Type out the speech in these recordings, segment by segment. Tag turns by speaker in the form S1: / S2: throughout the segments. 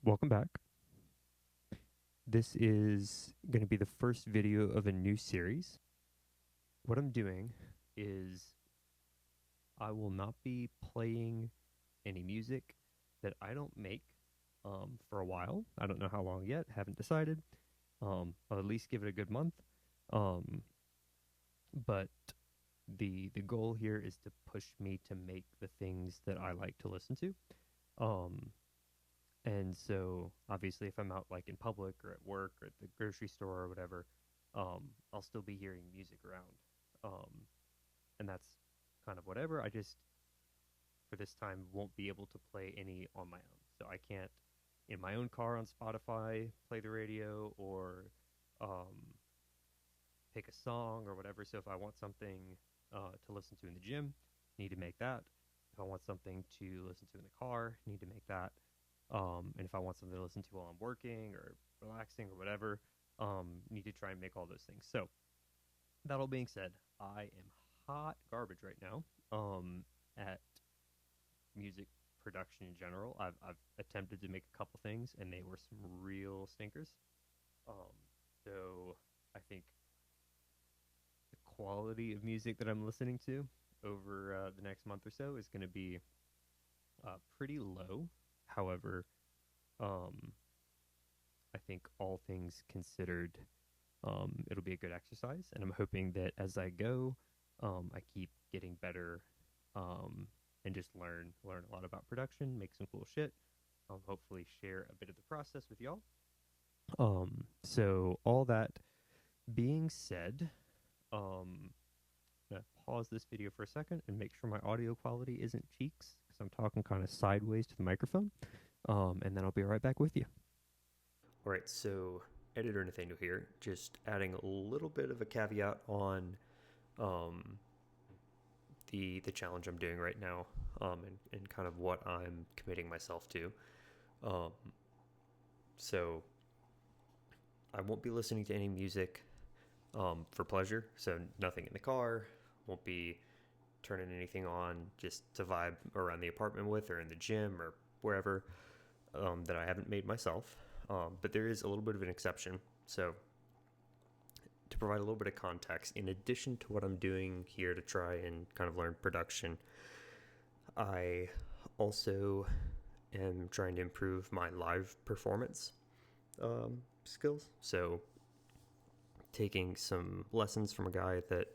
S1: Welcome back. This is going to be the first video of a new series. What I'm doing is I will not be playing any music that I don't make for a while. I don't know how long yet, haven't decided. I'll at least give it a good month. But the goal here is to push me to make the things that I like to listen to. And so obviously if I'm out like in public or at work or at the grocery store or whatever, I'll still be hearing music around. Um, and that's kind of whatever. I just for this time won't be able to play any on my own. So I can't in my own car on Spotify play the radio or um, pick a song or whatever. So if I want something to listen to in the gym, need to make that. If I want something to listen to in the car, need to make that. And if I want something to listen to while I'm working or relaxing or whatever, need to try and make all those things. So that all being said, I am hot garbage right now at music production in general. I've attempted to make a couple things, and they were some real stinkers. Um, so I think the quality of music that I'm listening to over the next month or so is going to be pretty low. However, um, I think all things considered, it'll be a good exercise, and I'm hoping that as I go, I keep getting better, and just learn a lot about production, make some cool shit. Hopefully, share a bit of the process with y'all. So all that being said, I'm gonna pause this video for a second and make sure my audio quality isn't cheeks because I'm talking kind of sideways to the microphone, and then I'll be right back with you. All right, so editor Nathaniel here, just adding a little bit of a caveat on um, the challenge I'm doing right now, and kind of what I'm committing myself to. Um, so I won't be listening to any music for pleasure, so nothing in the car. Won't be turning anything on just to vibe around the apartment with or in the gym or wherever that I haven't made myself. But there is a little bit of an exception. So to provide a little bit of context, in addition to what I'm doing here to try and kind of learn production, I also am trying to improve my live performance skills. So taking some lessons from a guy that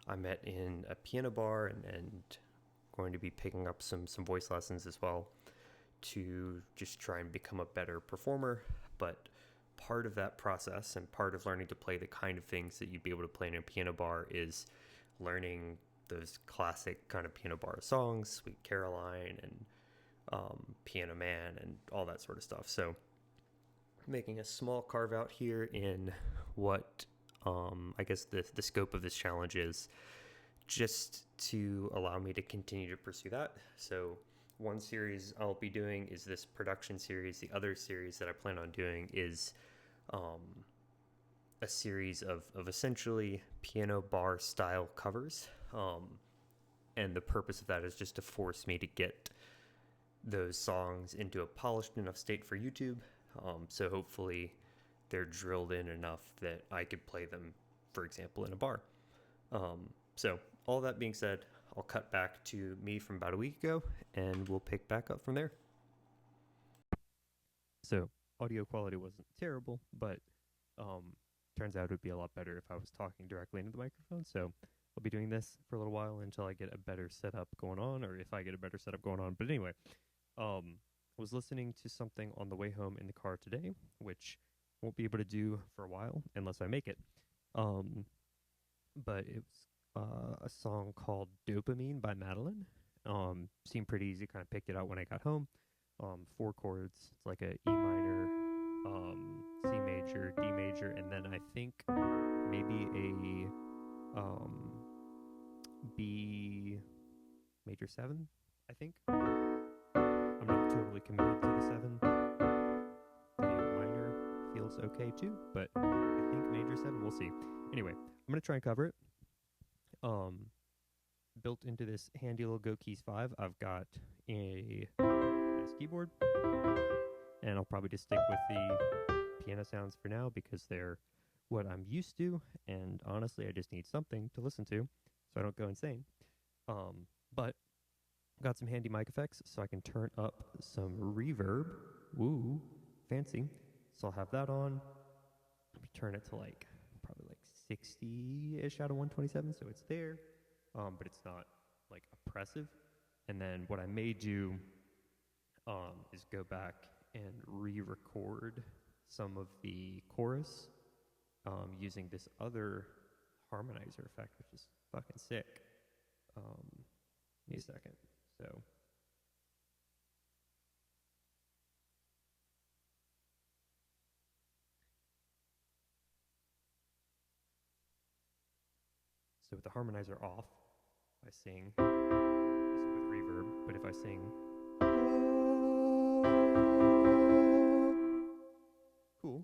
S1: I met in a piano bar and going to be picking up some voice lessons as well to just try and become a better performer. But part of that process and part of learning to play the kind of things that you'd be able to play in a piano bar is learning those classic kind of piano bar songs, Sweet Caroline and Piano Man and all that sort of stuff. So making a small carve out here in what I guess the scope of this challenge is, just to allow me to continue to pursue that. So one series I'll be doing is this production series. The other series that I plan on doing is a series of essentially piano bar style covers. And the purpose of that is just to force me to get those songs into a polished enough state for YouTube. So hopefully they're drilled in enough that I could play them, for example, in a bar. So all that being said, I'll cut back to me from about a week ago, and we'll pick back up from there. So audio quality wasn't terrible, but turns out it would be a lot better if I was talking directly into the microphone. So I'll be doing this for a little while until I get a better setup going on, or if I get a better setup going on. But anyway, I was listening to something on the way home in the car today, which won't be able to do for a while unless I make it. But it was a song called Dopamine by Madeline. Seemed pretty easy, kind of picked it out when I got home. Four chords. It's like a E minor, C major, D major, and then I think maybe a B major 7, I think. I'm not totally committed to the 7. The minor feels okay too, but I think major 7, we'll see. Anyway, I'm going to try and cover it. Built into this handy little Go Keys 5, I've got a nice keyboard, and I'll probably just stick with the piano sounds for now because they're what I'm used to, and honestly, I just need something to listen to so I don't go insane. But got some handy mic effects, so I can turn up some reverb. Woo, fancy. So I'll have that on. Maybe turn it to like probably like 60-ish out of 127, so it's there, but it's not like oppressive. And then what I may do is go back and re-record some of the chorus using this other harmonizer effect, which is fucking sick. Give me a second. So with the harmonizer off, I sing this with reverb, but if I sing cool,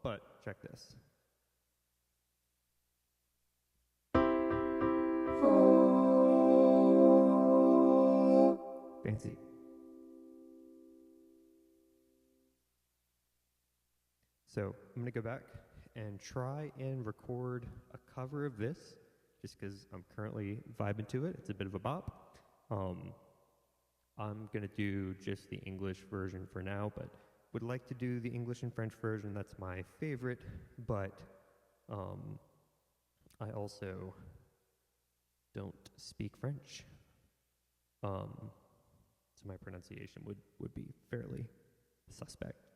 S1: but check this. Fancy. So I'm gonna go back and try and record a cover of this, just because I'm currently vibing to it. It's a bit of a bop. I'm gonna do just the English version for now, but would like to do the English and French version. That's my favorite, but I also don't speak French. So my pronunciation would be fairly suspect.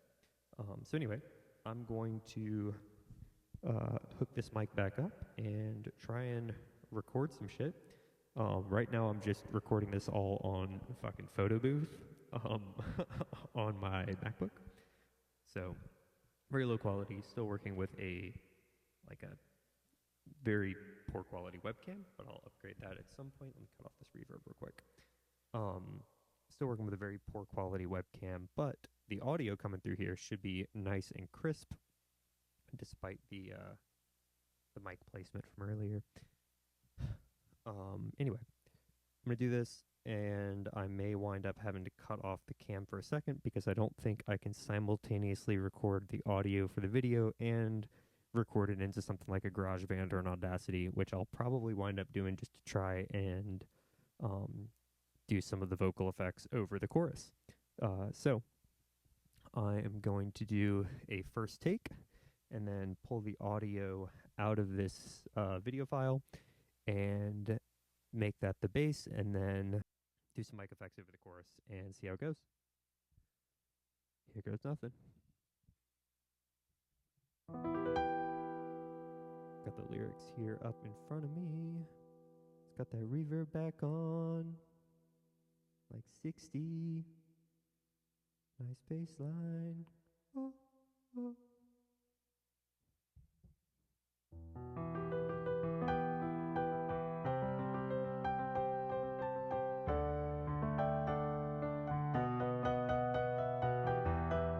S1: So anyway, I'm going to hook this mic back up and try and record some shit. Right now I'm just recording this all on fucking photo booth on my MacBook. So very low quality, still working with a very poor quality webcam, but I'll upgrade that at some point. Let me cut off this reverb real quick. Still working with a very poor quality webcam, but the audio coming through here should be nice and crisp, despite the mic placement from earlier. Anyway, I'm gonna do this, and I may wind up having to cut off the cam for a second because I don't think I can simultaneously record the audio for the video and record it into something like a GarageBand or an Audacity, which I'll probably wind up doing just to try and do some of the vocal effects over the chorus. So I am going to do a first take and then pull the audio out of this video file and make that the bass, and then do some mic effects over the chorus and see how it goes. Here goes nothing. Got the lyrics here up in front of me. It's got that reverb back on, like 60. Nice bass line. Oh, oh.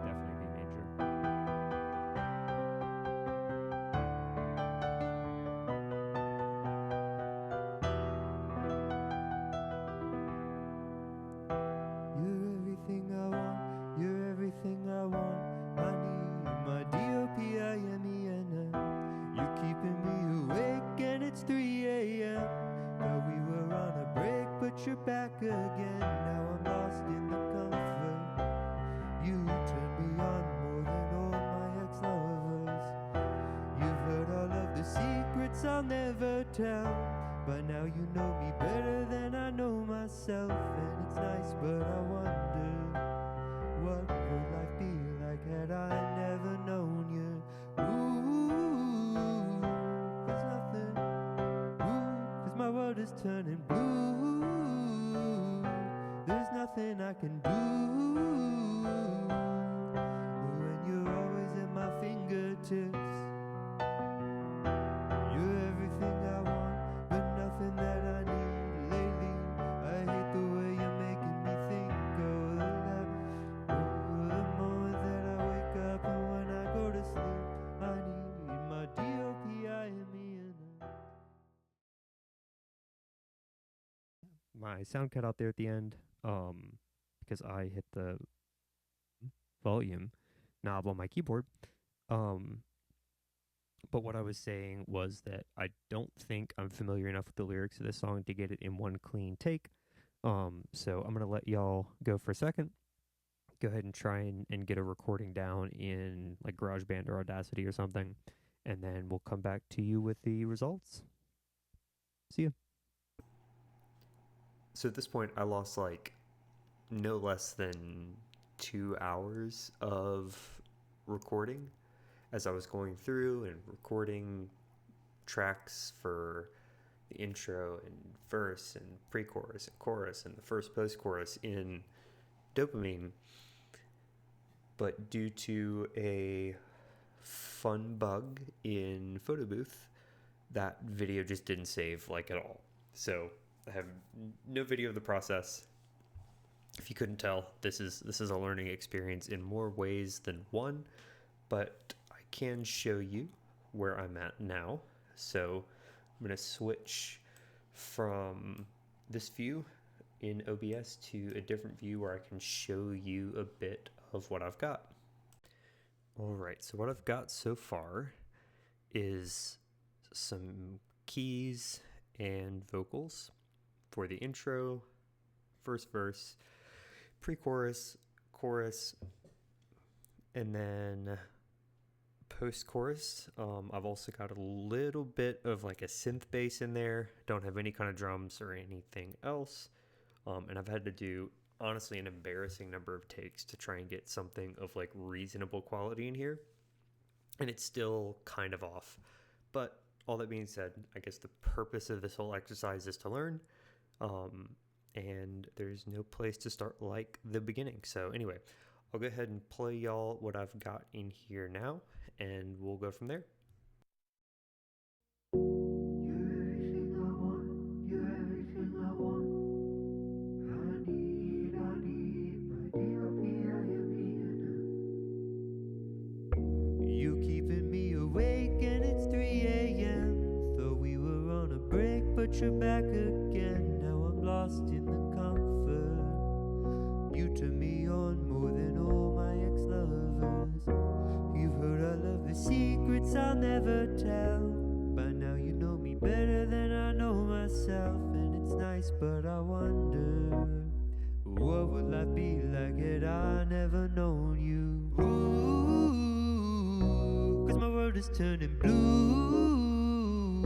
S1: Definitely B major. You're everything I want, you're everything I want. I need my D-O-P-I-M-E-N-N. You're keeping me awake and it's 3 a.m. Thought we were on a break, but you're back again. Now I'm lost in the comfort. You turn me on more than all my ex-lovers. You've heard all of the secrets I'll never tell. By now you know me better than I know myself. And it's nice, but I wonder, what would life be like had I never known you? Ooh, there's nothing. Ooh, 'cause my world is turning blue. There's nothing I can do when you're always at my fingertips. You're everything I want, but nothing that I need lately. I hate the way you're making me think. Oh, the moment that I wake up and when I go to sleep, I need my D-O-P-I-M-E-N. My sound cut out there at the end, because I hit the volume knob on my keyboard. But what I was saying was that I don't think I'm familiar enough with the lyrics of this song to get it in one clean take. So I'm going to let y'all go for a second. Go ahead and try and get a recording down in like GarageBand or Audacity or something. And then we'll come back to you with the results. See ya. So at this point, I lost like no less than 2 hours of recording as I was going through and recording tracks for the intro and verse and pre-chorus and chorus and the first post-chorus in Dopamine. But due to a fun bug in Photo Booth, that video just didn't save like at all. So I have no video of the process. If you couldn't tell, this is a learning experience in more ways than one, but I can show you where I'm at now. So I'm going to switch from this view in OBS to a different view where I can show you a bit of what I've got. All right, so what I've got so far is some keys and vocals for the intro, first verse, pre-chorus, chorus, and then post-chorus. I've also got a little bit of like a synth bass in there. Don't have any kind of drums or anything else. And I've had to do, honestly, an embarrassing number of takes to try and get something of like reasonable quality in here. And it's still kind of off. But all that being said, I guess the purpose of this whole exercise is to learn. And there's no place to start like the beginning. So anyway, I'll go ahead and play y'all what I've got in here now, and we'll go from there. You keeping me awake and it's 3 a.m. Thought we were on a break, but you're back again. Now I'm lost in the comfort. You turn me on more than all my ex-lovers. You've heard all of the secrets I'll never tell. By now you know me better than I know myself. And it's nice, but I wonder, what would life be like had I never known you? Ooh, 'cause my world is turning blue.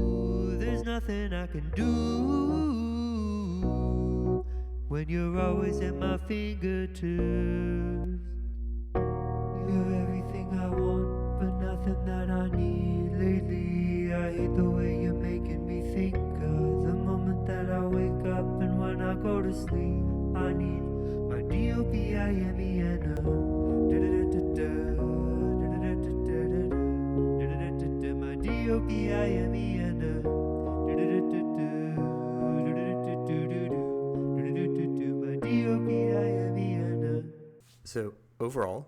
S1: There's nothing I can do when you're always at my fingertips. You're everything I want, but nothing that I need lately. I hate the way you're making me think of the moment that I wake up and when I go to sleep. I need my DOPIMEN. My DOPIMEN. So overall,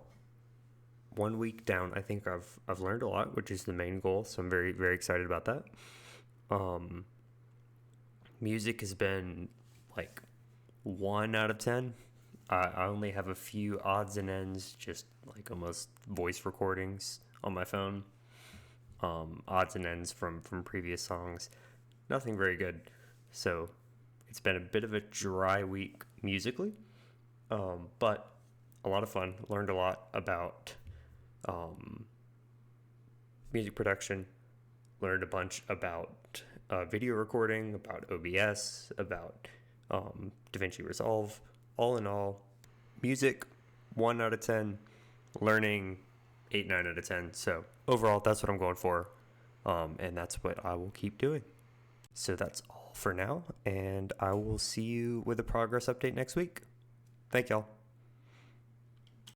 S1: 1 week down, I think I've learned a lot, which is the main goal. So I'm very, very excited about that. Music has been like 1 out of 10. I only have a few odds and ends, just like almost voice recordings on my phone. Odds and ends from previous songs. Nothing very good. So it's been a bit of a dry week musically, but a lot of fun. Learned a lot about music production. Learned a bunch about video recording, about OBS, about DaVinci Resolve. All in all, music 1 out of 10, learning 8, 9 out of 10. So overall, that's what I'm going for, and that's what I will keep doing. So that's all for now, and I will see you with a progress update next week. Thank y'all.